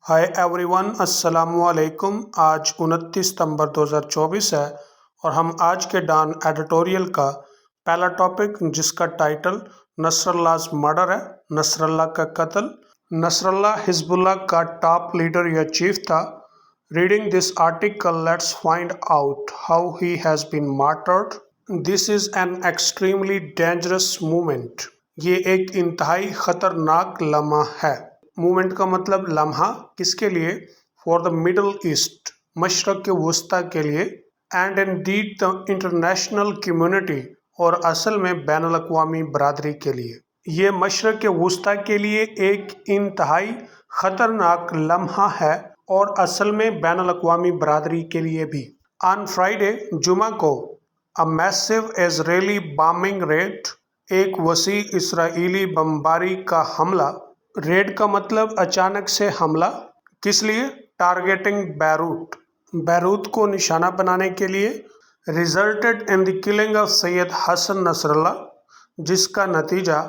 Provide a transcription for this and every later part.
Hi everyone, अस्सलाम वालेकुम। आज 29 सितंबर 2024 है और हम आज के डॉन एडिटोरियल का पहला टॉपिक, जिसका टाइटल नसरल्लाह's मर्डर है, नसरल्लाह का कत्ल। नसरल्लाह हिजबुल्लाह का टॉप लीडर या चीफ था। Reading this article, let's find out how he has been martyred. This is an extremely dangerous movement. ये एक इंतहाई ख़तरनाक लम्हा है। मूवमेंट का मतलब लम्हा, किसके लिए? फॉर द मिडल ईस्ट, मशरक़ के वस्ता के लिए, and Indeed the international community, और असल में बैनुल अक़वामी बरादरी के लिए। ये मशरक़ के वस्ता के लिए एक इंतहाई ख़तरनाक लम्हा है और असल में बैनुल अक़वामी बरादरी के लिए भी। ऑन फ्राइडे, जुमा को, a massive Israeli bombing red, एक वसी इसराइली बमबारी का हमला। रेड का मतलब अचानक से हमला। किस लिए? टारगेटिंग बैरूत, बैरूत को निशाना बनाने के लिए। Resulted in the killing of Syed Hassan Nasrallah, जिसका नतीजा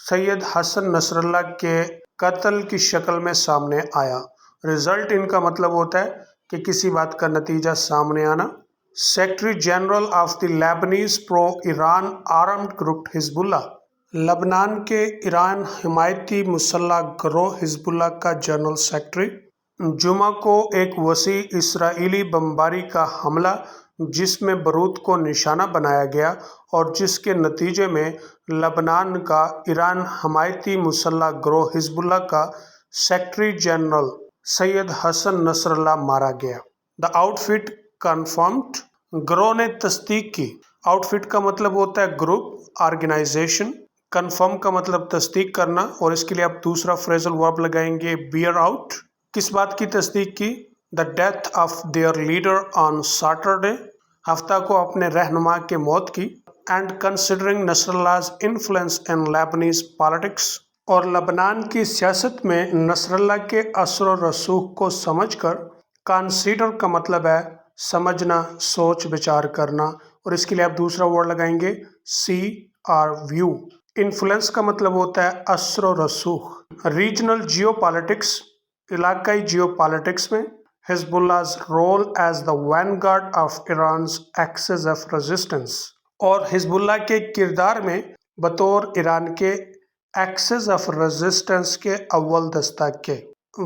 सैयद हसन नसरल्लाह के कत्ल की शक्ल में सामने आया। रिजल्ट इनका मतलब होता है कि किसी बात का नतीजा सामने आना। Secretary general of the Lebanese pro Iran armed group Hezbollah, लबनान के ईरान हिमायती मुसल्लह गिरोह हिजबुल्लाह का जनरल सेक्रेटरी, जुमा को एक वसी इसराइली बमबारी का हमला जिसमें बरूत को निशाना बनाया गया और जिसके नतीजे में लबनान का ईरान हिमायती मुसल्लह गिरोह हिजबुल्लाह का secretary general Syed Hassan Nasrallah मारा गया। द आउटफिट कन्फर्म्ड, गिरोह ने तस्दीक की। आउटफिट का मतलब होता है ग्रुप, ऑर्गेनाइजेशन। कन्फर्म का मतलब तस्दीक करना, और इसके लिए आप दूसरा फ्रेजल वर्ब लगाएंगे बियर आउट। किस बात की तस्दीक की? The death of their leader on Saturday, हफ्ता को अपने रहनुमा के मौत की। And considering Nasrallah's influence in Lebanese politics, और लबनान की सियासत में नसरल्लाह के असर और रसूख को समझकर। कंसीडर का मतलब है समझना, सोच विचार करना, और इसके लिए आप दूसरा वर्ड लगाएंगे सी आर व्यू। इन्फ्लुएंस का मतलब होता है असर और रसूख। रीजनल जियोपॉलिटिक्स, इलाकाई जियोपॉलिटिक्स में। Hezbollah's role as the vanguard of Iran's axis of resistance, और हिजबुल्लाह के किरदार में बतौर ईरान के एक्सेस ऑफ रेजिस्टेंस के अव्वल दस्ता के।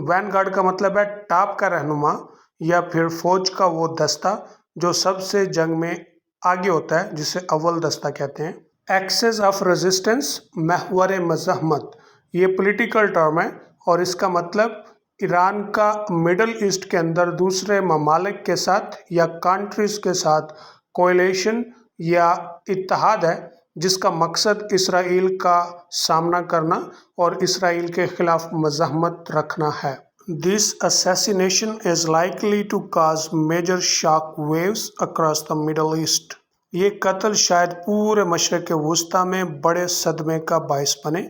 वैनगार्ड का मतलब है टॉप का रहनुमा या फिर फौज का वो दस्ता जो सबसे जंग में आगे होता है, जिसे अव्वल दस्ता कहते हैं। एक्सेस ऑफ रेजिस्टेंस, महवर मज़ाहमत, ये पॉलिटिकल टर्म है और इसका मतलब ईरान का मिडल ईस्ट के अंदर दूसरे ममालिक के साथ या कंट्रीज़ के साथ कोएलिशन या इत्तेहाद है, जिसका मकसद इसराइल का सामना करना और इसराइल के खिलाफ मज़ाहमत रखना है। This assassination is likely to cause major shock waves across the Middle East. ये कत्ल शायद पूरे मशरक़ के वस्ता में बड़े सदमे का बायस बने।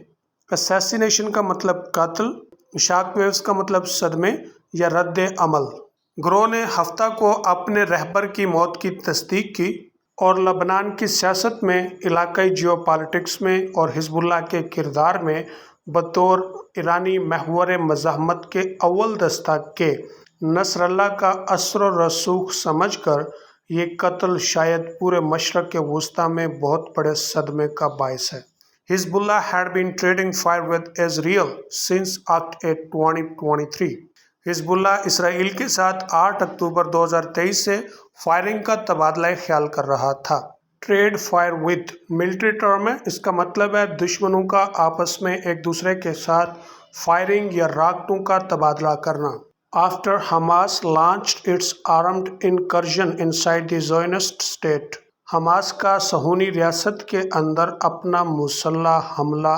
असैसिनेशन का मतलब कत्ल, शॉक वेव्स का मतलब सदमे या रद्द अमल। गिरोह ने हफ्ता को अपने रहबर की मौत की तस्दीक की और लबनान की सियासत में, इलाकाई जियोपॉलिटिक्स में और हिजबुल्लाह के किरदार में बतौर ईरानी महवर मज़ाहमत के अव्वल दस्ता के नसरल्लाह का असर और रसूख समझकर ये कत्ल शायद पूरे मशरक़ के वस्ता में बहुत बड़े सदमे का बायस है। Hezbollah had been trading fire with Israel since October 2023। Hezbollah Israel के साथ 8 अक्टूबर 2023 से फायरिंग का तबादला ख्याल कर रहा था। Trade fire with military term है, इसका मतलब है दुश्मनों का आपस में एक दूसरे के साथ फायरिंग या राकेटों का तबादला करना। After Hamas launched it's armed incursion inside the Zionist state, Hamas का सहूनी रियासत के अंदर अपना मुसल्लह हमला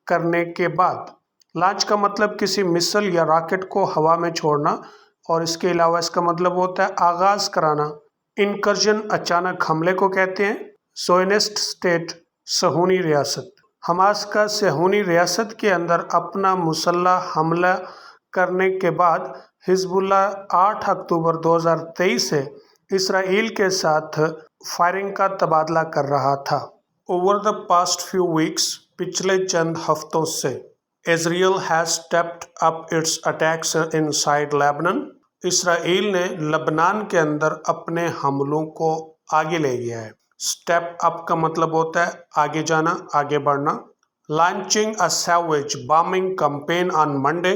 करने के बाद। लॉन्च का मतलब किसी मिसाइल या रॉकेट को हवा में छोड़ना, और इसके अलावा इसका मतलब होता है आगाज़ कराना। इनकर्जन अचानक हमले को कहते हैं। ज़ायोनिस्ट स्टेट, सहूनी रियासत। हमास का सहूनी रियासत के अंदर अपना मुसल्लह हमला करने के बाद हिजबुल्लाह 8 अक्टूबर 2023 से इसराइल के साथ फायरिंग का तबादला कर रहा था। Over the past few weeks, पिछले चंद हफ्तों से Israel has stepped up its attacks inside Lebanon. Israel ने लबनान के अंदर अपने हमलों को आगे ले गया है। स्टेप अप का मतलब होता है आगे जाना, आगे बढ़ना। Launching a savage bombing campaign on Monday,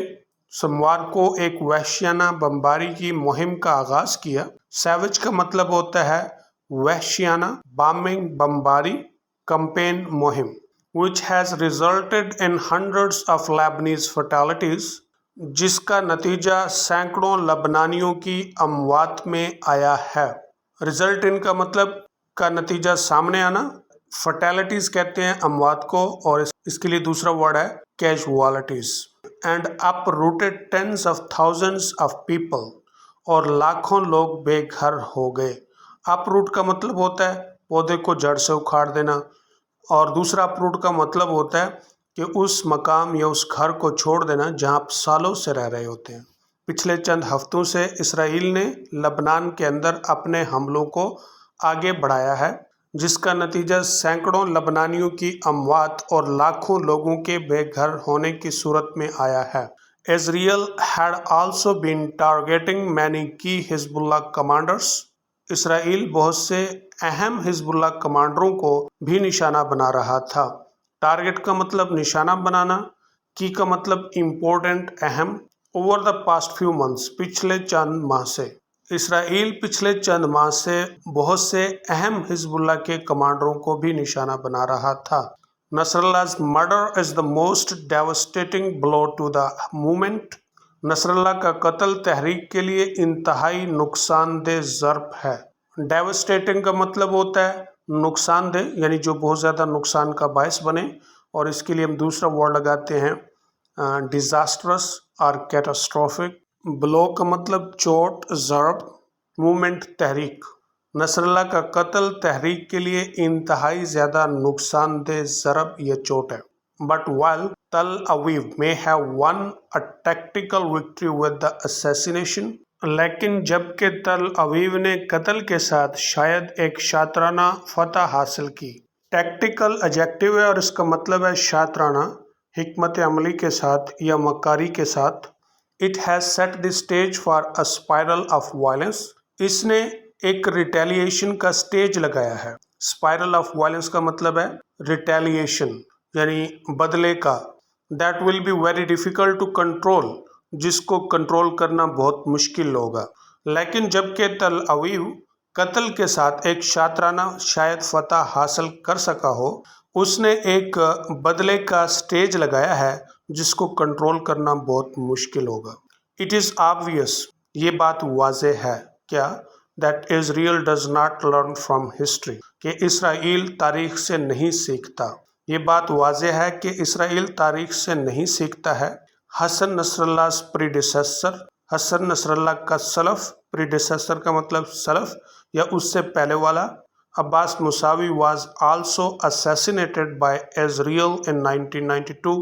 सोमवार को एक वहशियाना बमबारी की मुहिम का आगाज किया। सैवेज का मतलब होता है वहशियाना, बॉम्बिंग बमबारी, कैंपेन मुहिम, which has resulted in hundreds of Lebanese fatalities, जिसका नतीजा सैकड़ों लबनानियों की अमवात में आया है। रिजल्ट इन का मतलब का नतीजा सामने आना, फर्टैलिटीज कहते हैं अमवात को, और इसके लिए दूसरा वर्ड है casualties. And uprooted tens of thousands of people, और लाखों लोग बेघर हो गए। अप रूट का मतलब होता है पौधे को जड़ से उखाड़ देना, और दूसरा अपरूट का मतलब होता है कि उस मकाम या उस घर को छोड़ देना जहां आप सालों से रह रहे होते हैं। पिछले चंद हफ्तों से इसराइल ने लबनान के अंदर अपने हमलों को आगे बढ़ाया है, जिसका नतीजा सैकड़ों लबनानियों की अमवात और लाखों लोगों के बेघर होने की सूरत में आया है। Israel had also been targeting many key Hezbollah commanders, Israel बहुत से अहम हिजबुल्लाह कमांडरों को भी निशाना बना रहा था। टारगेट का मतलब निशाना बनाना, की का मतलब इम्पोर्टेंट, अहम। Over the past few months, पिछले चंद माह से, इसराइल पिछले चंद माह से बहुत से अहम हिजबुल्लाह के कमांडरों को भी निशाना बना रहा था। Nasrallah's murder is the most devastating blow to the movement, Nasrallah का कत्ल तहरीक के लिए इंतहाई नुकसानदेह ज़र्ब है। डेवास्टेटिंग का मतलब होता है नुकसानदेह, यानी जो बहुत ज़्यादा नुकसान का बायस बने, और इसके लिए हम दूसरा वर्ड लगाते हैं डिज़ास्ट्रस और कैटास्ट्रोफिक। ब्लो का मतलब चोट, ज़र्ब, मूवमेंट तहरीक। नसरल्लाह का कत्ल तहरीक के लिए इंतहाई ज़्यादा नुकसानदेह ज़र्ब या चोट है। But while Tel Aviv may have won a tactical victory with the assassination, लेकिन जबकि तल अवीव ने कत्ल के साथ शायद एक शातराना फतह हासिल की। टैक्टिकल एडजेक्टिव है और इसका मतलब है शातराना, हिकमत अमली के साथ या मकारी के साथ। It has set the stage for a spiral of violence, इसने एक रिटेलिएशन का स्टेज लगाया है। स्पाइरल ऑफ वायलेंस का मतलब है रिटेलिएशन, यानी बदले का। That will be very difficult to control, जिसको कंट्रोल करना बहुत मुश्किल होगा। लेकिन जबकि तल अवीव कत्ल के साथ एक शातराना शायद फतह हासिल कर सका हो, उसने एक बदले का स्टेज लगाया है जिसको कंट्रोल करना बहुत मुश्किल होगा। इट इज़ ऑब्वियस, ये बात वाज़ेह है क्या, that Israel does not learn from history, कि इसराइल तारीख से नहीं सीखता। ये बात वाज़ेह है कि इसराइल तारीख से नहीं सीखता है। Hassan Nasrallah predecessor, Hassan Nasrallah का सलफ, प्रीडिसेसर का मतलब सलफ या उससे पहले वाला, Abbas Musawi was also assassinated by Israel in 1992।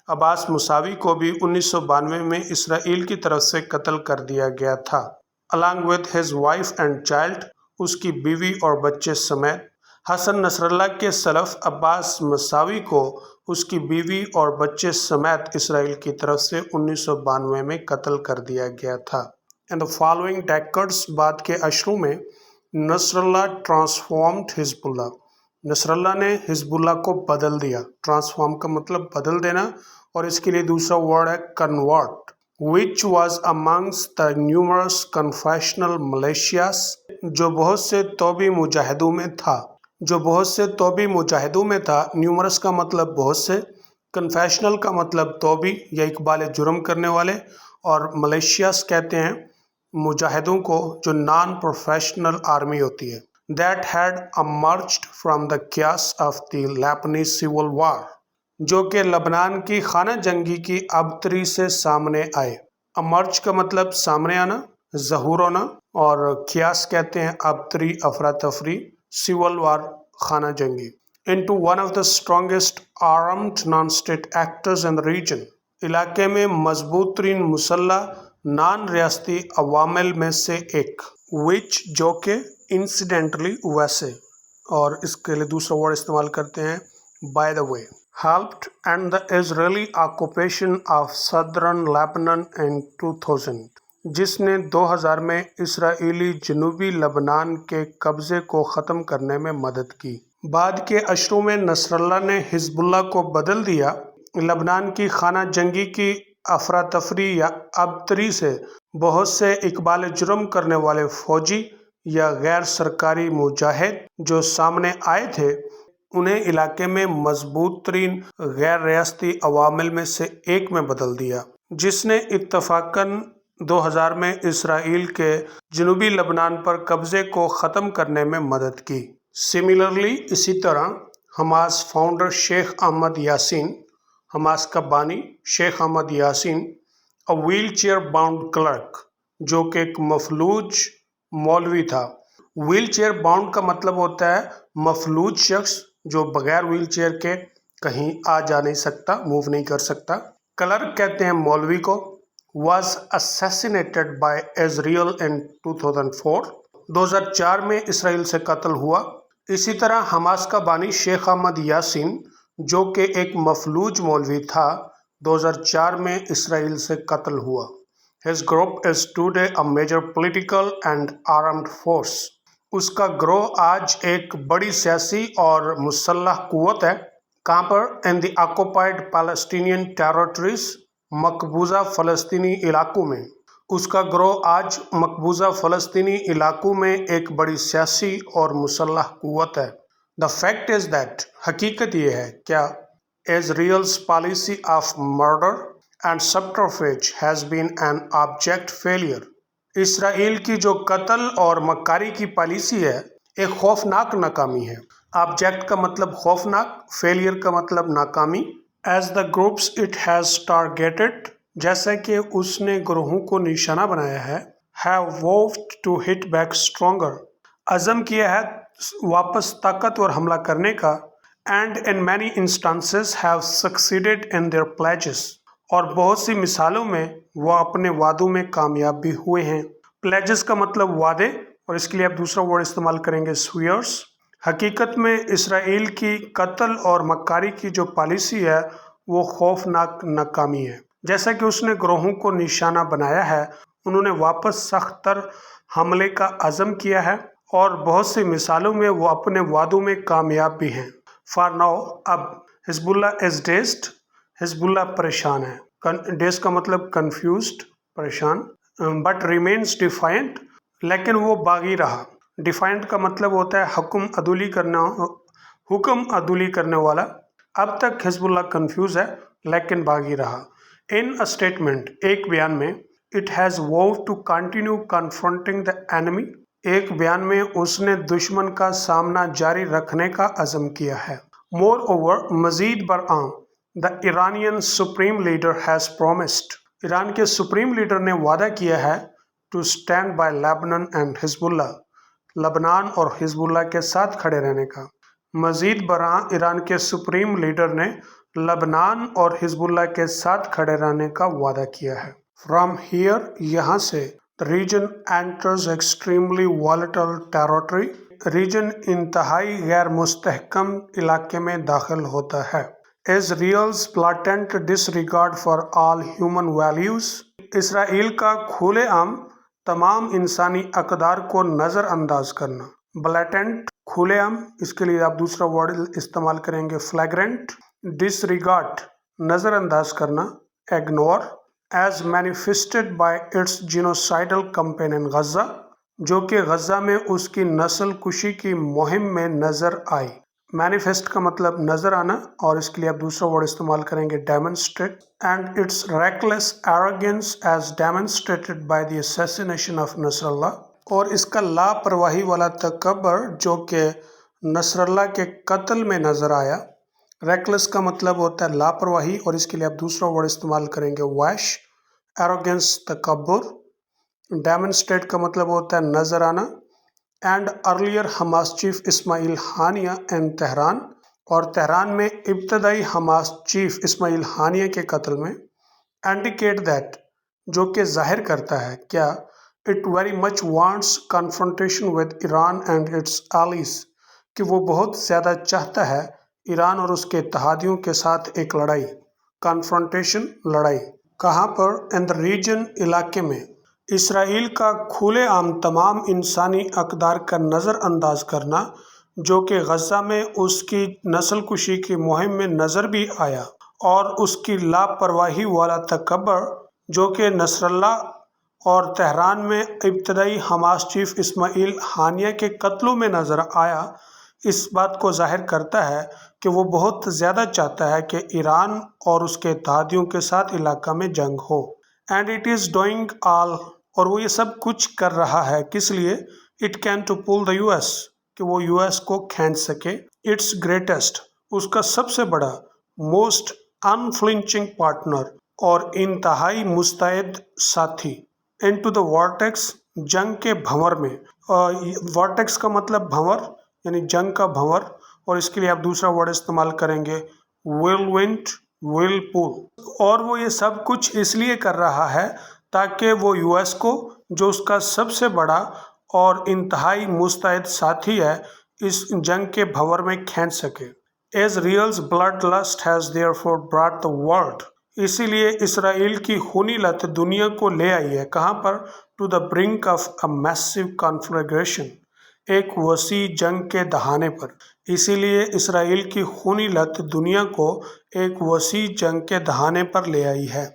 Abbas Musawi को भी 1992 में इसराइल की तरफ से कत्ल कर दिया गया था। Along with his wife and child, उसकी बीवी और बच्चे समेत। हसन नसरल्लाह के सलफ अब्बास मुसावी को उसकी बीवी और बच्चे समेत इसराइल की तरफ से 1992 में कत्ल कर दिया गया था। इन द फॉलोइंग डेकेड्स, बाद के अशरों में, नसरल्लाह ट्रांसफॉर्म्ड हिजबुल्लाह, नसरल्लाह ने हिजबुल्लाह को बदल दिया। ट्रांसफॉर्म का मतलब बदल देना, और इसके लिए दूसरा वर्ड है convert, which was amongst the numerous confessional militias, जो बहुत से तौबी मुजाहिदों में था, जो बहुत से तौबी मुजाहिदों में था। न्यूमरस का मतलब बहुत से, कन्फेशनल का मतलब तौबी या इकबाल जुर्म करने वाले, और मलेशियास कहते हैं मुजाहिदों को जो नॉन प्रोफेशनल आर्मी होती है। That had emerged from the chaos of the Lebanese civil war, जो कि लबनान की खाना जंगी की अबतरी से सामने आए। अमर्ज का मतलब सामने आना, ज़हूर होना, और क्यास कहते हैं अबतरी, अफरा तफरी, सिविल वार खाना जंगी। Into one of the strongest armed non state actors in the region, इलाके में मजबूत तरीन मुसल्ला नॉन रियासती अवामिल में से एक। विच, जो के, इंसिडेंटली, वैसे, और इसके लिए दूसरा वर्ड इस्तेमाल करते हैं by the way. helped end the Israeli occupation of southern Lebanon in 2000, जिसने 2000 में इसराइली जनूबी लबनान के कब्जे को ख़त्म करने में मदद की। बाद के अशरों में नसरल्ला ने हिजबुल्लाह को बदल दिया। लबनान की खाना जंगी की अफरा तफरी या अबतरी से बहुत से इकबाल जुर्म करने वाले फौजी या गैर सरकारी मुजाहिद जो सामने आए थे, उन्हें इलाके में मजबूत तरीन गैर रियासती अवामिल में से एक में बदल दिया, जिसने इत्तफाकन 2000 में इसराइल के जनूबी लबनान पर कब्जे को ख़त्म करने में मदद की। सिमिलरली इसी तरह Hamas founder Sheikh Ahmed Yassin, Hamas का बानी Sheikh Ahmed Yassin, a wheelchair bound cleric, जो कि एक मफलूज मौलवी था। व्हील चेयर बाउंड का मतलब होता है मफलूज शख्स जो बगैर व्हील चेयर के कहीं आ जा नहीं सकता, मूव नहीं कर सकता। क्लर्क कहते हैं मौलवी को। was assassinated by Israel in 2004, 2004 में इसराइल से कत्ल हुआ। इसी तरह हमास का बानी शेख अहमद यासीन, जो कि एक मफलूज मौलवी था, 2004 में इसराइल से कत्ल हुआ। His group is today a major political and armed force. उसका ग्रोह आज एक बड़ी सियासी और मुसल्लह कुव्वत है। कहाँ पर? In the occupied Palestinian territories, मकबूजा फ़लस्तीनी इलाकों में। उसका ग्रोह आज मकबूजा फ़लस्तीनी इलाकों में एक बड़ी सियासी और मुसल्लह कुव्वत है। द फैक्ट इज़ दैट, हकीकत ये है क्या, Israel's policy of murder and subterfuge has been an abject failure. Israel की जो कत्ल और मक्कारी की पॉलिसी है एक खौफनाक नाकामी है। ऑब्जेक्ट का मतलब खौफनाक, फेलियर का मतलब नाकामी। As the groups it has targeted, जैसा कि उसने ग्रोहों को निशाना बनाया है, have vowed to hit back stronger, अज़म किया है वापस ताकतवर हमला करने का। And in many instances have succeeded in their pledges, और बहुत सी मिसालों में वो अपने वादों में कामयाब भी हुए हैं। प्लेजेस का मतलब वादे, और इसके लिए आप दूसरा वर्ड इस्तेमाल करेंगे स्वीयर्स। हकीकत में इसराइल की कत्ल और मक्कारी की जो पॉलिसी है वो खौफनाक नाकामी है। जैसा कि उसने ग्रोहों को निशाना बनाया है, उन्होंने वापस सख्त तर हमले का अज़म किया है, और बहुत सी मिसालों में वो अपने वादों में कामयाब भी हैं। फॉर नाउ, अब हिजबुल्लाह इज़ डेस्ड, हिजबुल्लाह परेशान है। डेस्ड का मतलब कन्फ्यूज्ड, परेशान। बट रिमेन्स डिफाइंट, लेकिन वो बागी रहा। डिफाइंट का मतलब होता है हुक्म अदुली करने वाला। अब तक हिजबुल्लाह कंफ्यूज है लेकिन बागी रहा। इन अ स्टेटमेंट, एक बयान में, it has vowed to continue confronting the enemy, एक बयान में उसने दुश्मन का सामना जारी रखने का अज़म किया है। मोर ओवर, मजीद बरआं, the Iranian supreme leader has promised, Iran के सुप्रीम लीडर ने वादा किया है to stand by Lebanon and Hezbollah, लबनान और हिजबुल्लाह के साथ खड़े रहने का। मजीद बरआं, ईरान के सुप्रीम लीडर ने लबनान और हिजबुल्लाह के साथ खड़े रहने का वादा किया है। फ्रॉम हियर, यहाँ से, the region enters extremely volatile territory, region इंतहाई गैर मुस्तहकम इलाके में दाखिल होता है। Israel's blatant disregard for all human values, Israel का खुलेआम तमाम इंसानी अक़दार को नज़रअंदाज करना। ब्लैटेंट, खुलेआम, इसके लिए आप दूसरा वर्ड इस्तेमाल करेंगे फ्लैग्रेंट। डिसरिगार्ड, नज़रअंदाज करना, ignore. As manifested by its genocidal campaign in Gaza, जो कि गज़ा में उसकी नस्ल कुशी की मुहिम में नज़र आई। मैनिफेस्ट का मतलब नज़र आना, और इसके लिए आप दूसरा वर्ड इस्तेमाल करेंगे demonstrate. And it's reckless arrogance as demonstrated by the assassination of Nasrallah, और इसका लापरवाही वाला तकब्बर जो कि नसरल्ला के कत्ल में नज़र आया। रेकलेस का मतलब होता है लापरवाही, और इसके लिए आप दूसरा वर्ड इस्तेमाल करेंगे वैश। एरोगेंस, तकब्बुर। डेमोन्स्ट्रेट का मतलब होता है नज़र आना। And earlier Hamas chief Ismail Haniyeh in Tehran, और तेहरान में इब्तदाई हमास चीफ इस्माइल हानिया के कत्ल में। इंडिकेट दैट, जो कि जाहिर करता है क्या, it very much wants confrontation with Iran and it's allies, कि वो बहुत ज़्यादा चाहता है ایران اور اس کے اتحادیوں کے ساتھ ایک لڑائی، کانفرنٹیشن، لڑائی۔ کہاں پر؟ ان دا ریجن، علاقے میں۔ اسرائیل کا کھلے عام تمام انسانی اقدار کا نظر انداز کرنا، جو کہ غزہ میں اس کی نسل کشی کی مہم میں نظر بھی آیا، اور اس کی لاپرواہی والا تکبر جو کہ نصر اللہ اور تہران میں ابتدائی حماس چیف اسماعیل ہانیہ کے قتلوں میں نظر آیا، اس بات کو ظاہر کرتا ہے کہ وہ بہت زیادہ چاہتا ہے کہ ایران اور اس کے اتحادیوں کے ساتھ علاقہ میں جنگ ہو۔ And it is doing all, اور وہ یہ سب کچھ کر رہا ہے کس لیے؟ It can to pull the U S, کہ وہ یو ایس کو کھینچ سکے۔ اٹس گریٹسٹ، اس کا سب سے بڑا، موسٹ انفلنچنگ پارٹنر، اور انتہائی مستعد ساتھی، انٹو دا وارٹیکس، جنگ کے بھنور میں۔ وارٹیکس کا مطلب بھنور، یعنی جنگ کا بھنور، اور اس کے لیے آپ دوسرا ورڈ استعمال کریں گے ویل پول۔ اور وہ یہ سب کچھ اس لیے کر رہا ہے تاکہ وہ یو ایس کو، جو اس کا سب سے بڑا اور انتہائی مستعد ساتھی ہے، اس جنگ کے بھنور میں کھینچ سکے۔ Israel's bloodlust has therefore brought the world, اسی لیے اسرائیل کی خونی لت دنیا کو لے آئی ہے۔ کہاں پر؟ ٹو دا برنک آف اے میسو کانفلیگریشن، ایک وسیع جنگ کے دہانے پر۔ اسی لیے اسرائیل کی خونی لت دنیا کو ایک وسیع جنگ کے دہانے پر لے آئی ہے۔